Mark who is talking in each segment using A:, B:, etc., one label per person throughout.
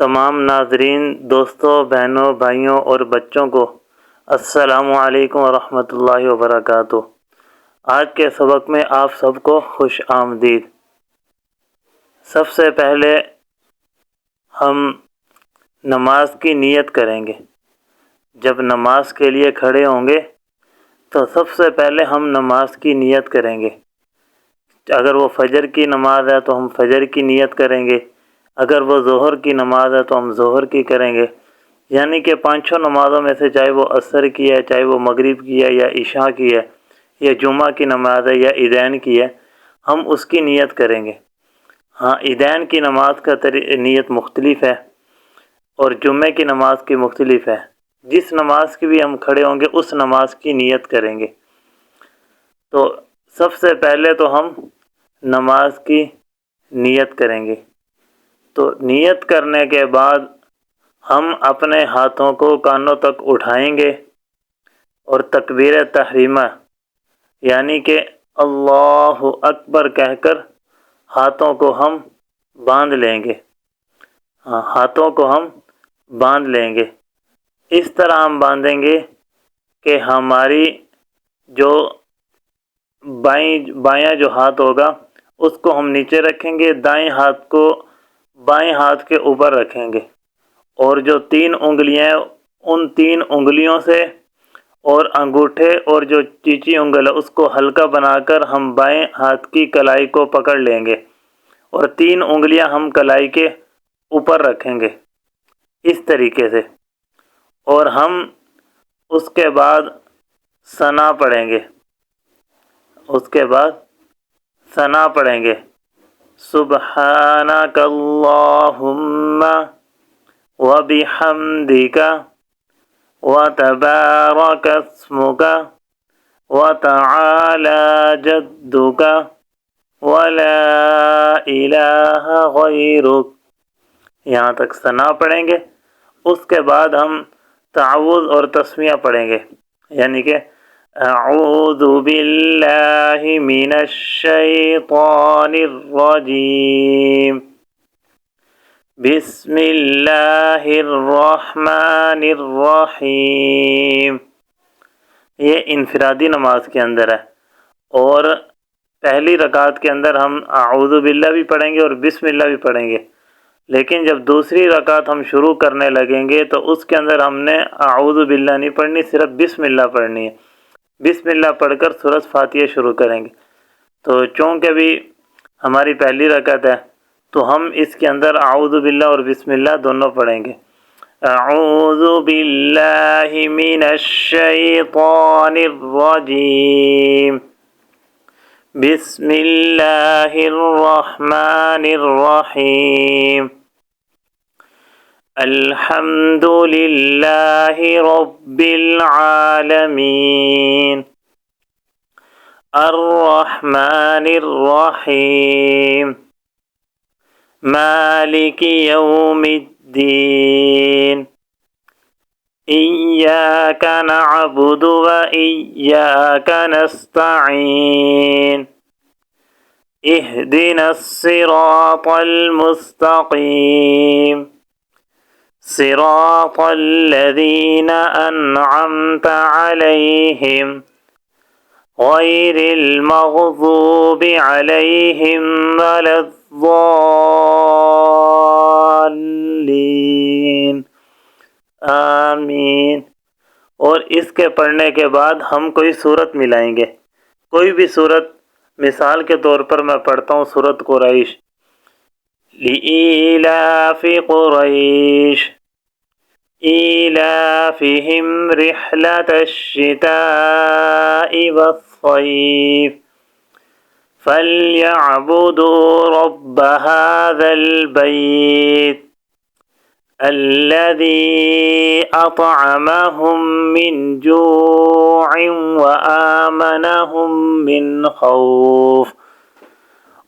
A: تمام ناظرین، دوستوں، بہنوں، بھائیوں اور بچوں کو السلام علیکم ورحمۃ اللہ وبرکاتہ۔ آج کے سبق میں آپ سب کو خوش آمدید۔ سب سے پہلے ہم نماز کی نیت کریں گے۔ جب نماز کے لیے کھڑے ہوں گے تو سب سے پہلے ہم نماز کی نیت کریں گے۔ اگر وہ فجر کی نماز ہے تو ہم فجر کی نیت کریں گے، اگر وہ ظہر کی نماز ہے تو ہم ظہر کی کریں گے، یعنی کہ پانچوں نمازوں میں سے چاہے وہ عصر کی ہے، چاہے وہ مغرب کی ہے یا عشاء کی ہے یا جمعہ کی نماز ہے یا عیدین کی ہے، ہم اس کی نیت کریں گے۔ ہاں، عیدین کی نماز کا نیت مختلف ہے اور جمعہ کی نماز کی مختلف ہے۔ جس نماز کی بھی ہم کھڑے ہوں گے اس نماز کی نیت کریں گے۔ تو سب سے پہلے تو ہم نماز کی نیت کریں گے۔ تو نیت کرنے کے بعد ہم اپنے ہاتھوں کو کانوں تک اٹھائیں گے اور تکبیر تحریمہ یعنی کہ اللہ اکبر کہہ کر ہاتھوں کو ہم باندھ لیں گے۔ ہاتھوں کو ہم باندھ لیں گے۔ اس طرح ہم باندھیں گے کہ ہماری جو بایاں جو ہاتھ ہوگا اس کو ہم نیچے رکھیں گے، دائیں ہاتھ کو بائیں ہاتھ کے اوپر رکھیں گے، اور جو 3 انگلیاں ہیں ان 3 انگلیوں سے اور انگوٹھے اور جو چیچی انگل ہے اس کو ہلکا بنا کر ہم بائیں ہاتھ کی کلائی کو پکڑ لیں گے اور 3 انگلیاں ہم کلائی کے اوپر رکھیں گے اس طریقے سے، اور ہم اس کے بعد ثنا پڑھیں گے۔ ثنا پڑھیں گے، سبحانک اللہم وبحمدک وتبارک اسمک وتعالی جدک ولا الہ غیرک، یہاں تک ثنا پڑھیں گے۔ اس کے بعد ہم تعوذ اور تسمیہ پڑھیں گے، یعنی کہ اعوذ باللہ من الشیطان الرجیم، بسم اللہ الرحمن الرحیم۔ یہ انفرادی نماز کے اندر ہے، اور پہلی رکعت کے اندر ہم اعوذ باللہ بھی پڑھیں گے اور بسم اللہ بھی پڑھیں گے، لیکن جب دوسری رکعت ہم شروع کرنے لگیں گے تو اس کے اندر ہم نے اعوذ باللہ نہیں پڑھنی، صرف بسم اللہ پڑھنی ہے۔ بسم اللہ پڑھ کر سورۃ فاتحہ شروع کریں گے۔ تو چونکہ بھی ہماری پہلی رکعت ہے تو ہم اس کے اندر اعوذ باللہ اور بسم اللہ دونوں پڑھیں گے۔ اعوذ باللہ من الشیطان الرجیم، بسم اللہ الرحمن الرحیم، الحمد للہ رب العالمین، الرحمن الرحیم، مالک یوم الدین، ایاک نعبد و ایاک نستعین، اہدنا الصراط المستقیم، صراط الذین انعمت علیہم غیر المغضوب علیہم ولا الضالین، آمین۔ اور اس کے پڑھنے کے بعد ہم کوئی سورت ملائیں گے، کوئی بھی سورت۔ مثال کے طور پر میں پڑھتا ہوں سورۃ قریش، لإیلاف قریش ایلافہم رحلۃ الشتاء والصیف فلیعبدوا رب هذا البیت الذی اطعمہم من جوع وآمنہم من خوف۔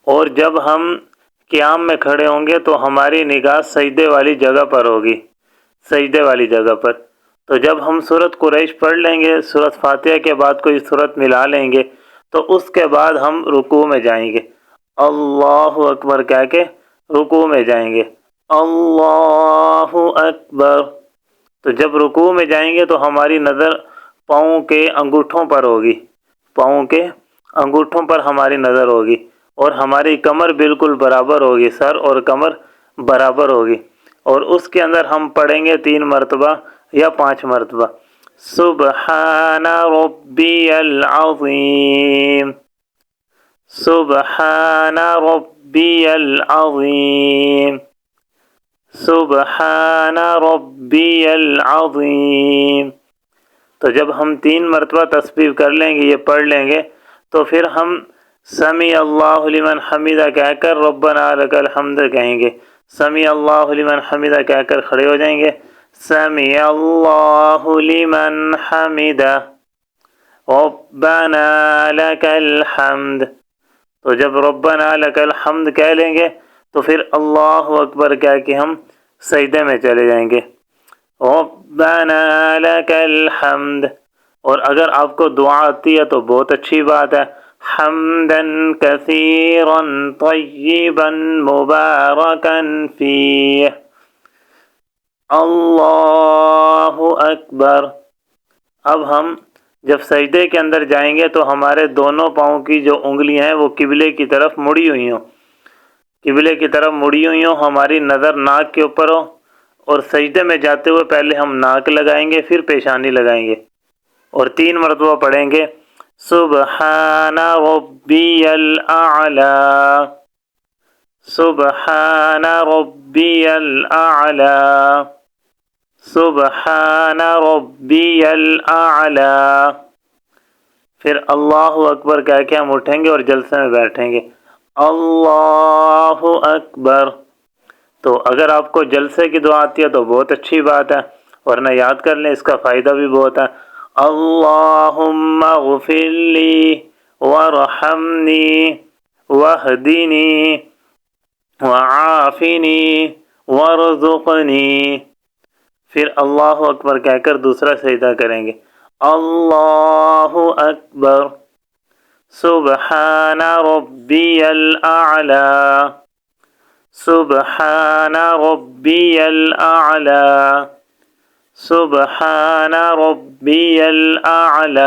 A: اور جب ہم قیام میں کھڑے ہوں گے تو ہماری نگاہ سجدے والی جگہ پر ہوگی، سجدے والی جگہ پر۔ تو جب ہم سورۃ قریش پڑھ لیں گے، سورۃ فاتحہ کے بعد کوئی سورت ملا لیں گے تو اس کے بعد ہم رکوع میں جائیں گے، اللہ اکبر کہہ کے رکوع میں جائیں گے۔ اللہ اکبر۔ تو جب رکوع میں جائیں گے تو ہماری نظر پاؤں کے انگوٹھوں پر ہوگی، پاؤں کے انگوٹھوں پر ہماری نظر ہوگی، اور ہماری کمر بالکل برابر ہوگی، سر اور کمر برابر ہوگی، اور اس کے اندر ہم پڑھیں گے 3 مرتبہ یا 5 مرتبہ سبحان ربی العظیم، سبحان ربی العظیم، سبحان ربی العظیم۔ تو جب ہم 3 مرتبہ تسبیح کر لیں گے، یہ پڑھ لیں گے، تو پھر ہم سمیع اللہ لمن حمیدہ کہہ کر ربنا لک الحمد کہیں گے، سمیع اللہ لمن حمیدہ کہہ کر کھڑے ہو جائیں گے، سمیع اللہ لمن حمیدہ ربنا لک الحمد۔ تو جب ربنا لک الحمد کہہ لیں گے تو پھر اللہ اکبر کہہ کے ہم سجدے میں چلے جائیں گے، ربنا لک الحمد۔ اور اگر آپ کو دعا آتی ہے تو بہت اچھی بات ہے، حمدا کثیرا طیبا مبارکا فیہ، اللہ اکبر۔ اب ہم جب سجدے کے اندر جائیں گے تو ہمارے دونوں پاؤں کی جو انگلیاں ہیں وہ قبلے کی طرف مڑی ہوئی ہوں، قبلے کی طرف مڑی ہوئی ہوں، ہماری نظر ناک کے اوپر ہو، اور سجدے میں جاتے ہوئے پہلے ہم ناک لگائیں گے، پھر پیشانی لگائیں گے، اور 3 مرتبہ پڑھیں گے سبحان ربی الاعلی، سبحان ربی الاعلی، سبحان ربی الاعلی۔ پھر اللہ اکبر کہہ کے ہم اٹھیں گے اور جلسے میں بیٹھیں گے، اللہ اکبر۔ تو اگر آپ کو جلسے کی دعا آتی ہے تو بہت اچھی بات ہے، ورنہ یاد کر لیں، اس کا فائدہ بھی بہت ہے، اللہم اغفر لی وارحمنی واہدنی وعافنی وارزقنی۔ پھر اللہ اکبر کہہ کر دوسرا سجدہ کریں گے، اللہ اکبر، سبحان ربی الاعلی، سبحان ربی الاعلی، سبحان ربی الاعلی۔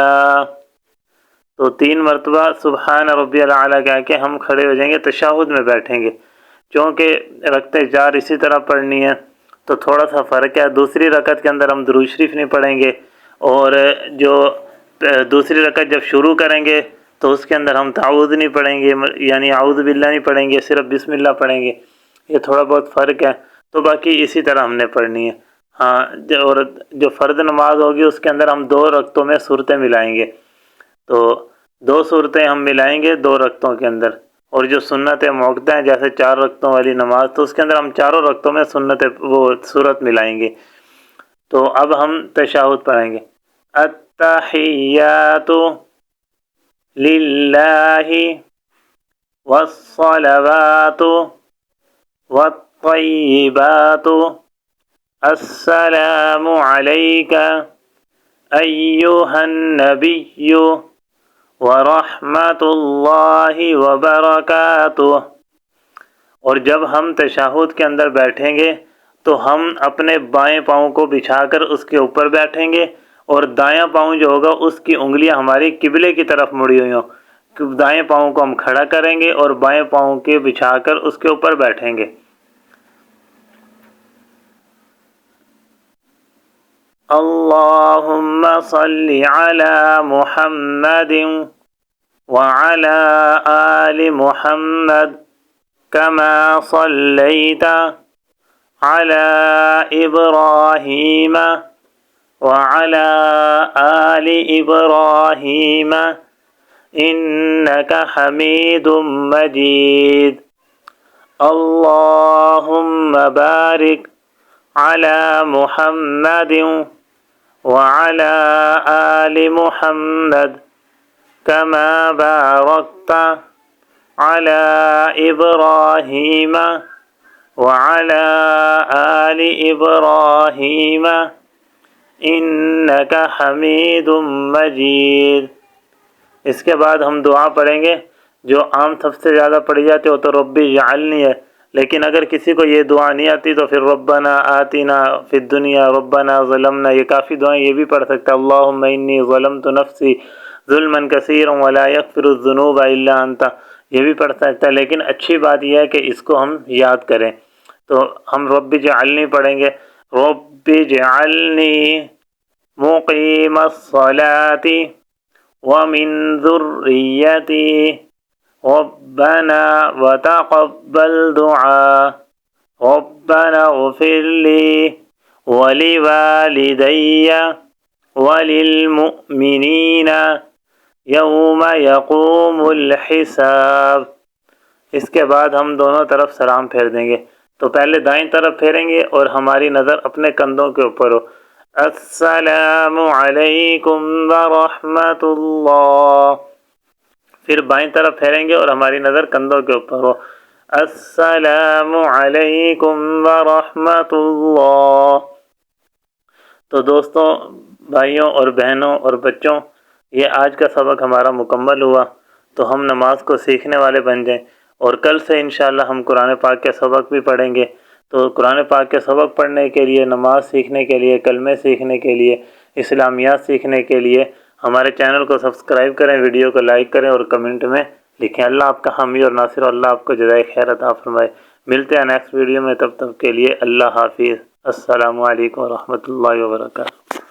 A: تو 3 مرتبہ سبحان ربی الاعلی کہہ کے ہم کھڑے ہو جائیں گے، تشہد میں بیٹھیں گے، چونکہ رکعتیں 4 اسی طرح پڑھنی ہے تو تھوڑا سا فرق ہے۔ دوسری رکعت کے اندر ہم درود شریف نہیں پڑھیں گے، اور جو دوسری رکعت جب شروع کریں گے تو اس کے اندر ہم تعوذ نہیں پڑھیں گے، یعنی اعوذ باللہ نہیں پڑھیں گے، صرف بسم اللہ پڑھیں گے، یہ تھوڑا بہت فرق ہے۔ تو باقی اسی طرح ہم نے پڑھنی ہے، ہاں۔ اور جو فرض نماز ہوگی اس کے اندر ہم 2 رکعتوں میں صورتیں ملائیں گے، تو 2 صورتیں ہم ملائیں گے 2 رکعتوں کے اندر، اور جو سنت موقدہ ہیں جیسے 4 رکعتوں والی نماز تو اس کے اندر ہم 4 رکعتوں میں سنت وہ صورت ملائیں گے۔ تو اب ہم تشہد پڑھیں گے، التحیات للہ والصلوات والطیبات، السلام علیک ایہا النبی ورحمۃ اللہ وبرکاتہ۔ اور جب ہم تشہد کے اندر بیٹھیں گے تو ہم اپنے بائیں پاؤں کو بچھا کر اس کے اوپر بیٹھیں گے، اور دایاں پاؤں جو ہوگا اس کی انگلیاں ہماری قبلے کی طرف مڑی ہوئی ہوں، دائیں پاؤں کو ہم کھڑا کریں گے اور بائیں پاؤں کے بچھا کر اس کے اوپر بیٹھیں گے۔ اللہم صل علی محمد وعلی آل محمد کما صلیت علی ابراہیم وعلی آل ابراہیم انک حمید مجید، اللہم بارک علی محمد وعلی آل محمد کما بارکت علی ابراہیم وعلی آل ابراہیم انک حمید مجید۔ اس کے بعد ہم دعا پڑھیں گے جو عام سب سے زیادہ پڑھی جاتی ہے وہ تو ربی اجعلنی ہے، لیکن اگر کسی کو یہ دعا نہیں آتی تو پھر ربنا آتنا فی الدنیا ربنا ظلمنا، یہ کافی دعائیں یہ بھی پڑھ سکتا ہے، اللہم انی ظلمت نفسی ظلما کثیرا ولا یغفر الذنوب الا انت، یہ بھی پڑھ سکتا ہے۔ لیکن اچھی بات یہ ہے کہ اس کو ہم یاد کریں، تو ہم رب اجعلنی پڑھیں گے، رب اجعلنی مقیم الصلاۃ ومن ذریتی ربنا وتقبل دعاء ربنا اغفر لی ولوالدی وللمؤمنین یوم یقوم الحساب۔ اس کے بعد ہم دونوں طرف سلام پھیر دیں گے، تو پہلے دائیں طرف پھیریں گے اور ہماری نظر اپنے کندھوں کے اوپر ہو، السلام علیکم ورحمۃ اللہ، پھر بائیں طرف پھیریں گے اور ہماری نظر کندھوں کے اوپر ہو، السلام علیکم ورحمۃ اللہ۔ تو دوستوں، بھائیوں اور بہنوں اور بچوں، یہ آج کا سبق ہمارا مکمل ہوا، تو ہم نماز کو سیکھنے والے بن جائیں، اور کل سے انشاءاللہ ہم قرآن پاک کے سبق بھی پڑھیں گے۔ تو قرآن پاک کے سبق پڑھنے کے لیے، نماز سیکھنے کے لیے، کلمے سیکھنے کے لیے، اسلامیات سیکھنے کے لیے ہمارے چینل کو سبسکرائب کریں، ویڈیو کو لائک کریں اور کمنٹ میں لکھیں۔ اللہ آپ کا حامی اور ناصر، اللہ آپ کو جزائے خیر عطا فرمائے۔ ملتے ہیں نیکسٹ ویڈیو میں، تب تک کے لیے اللہ حافظ، السلام علیکم ورحمۃ اللہ وبرکاتہ۔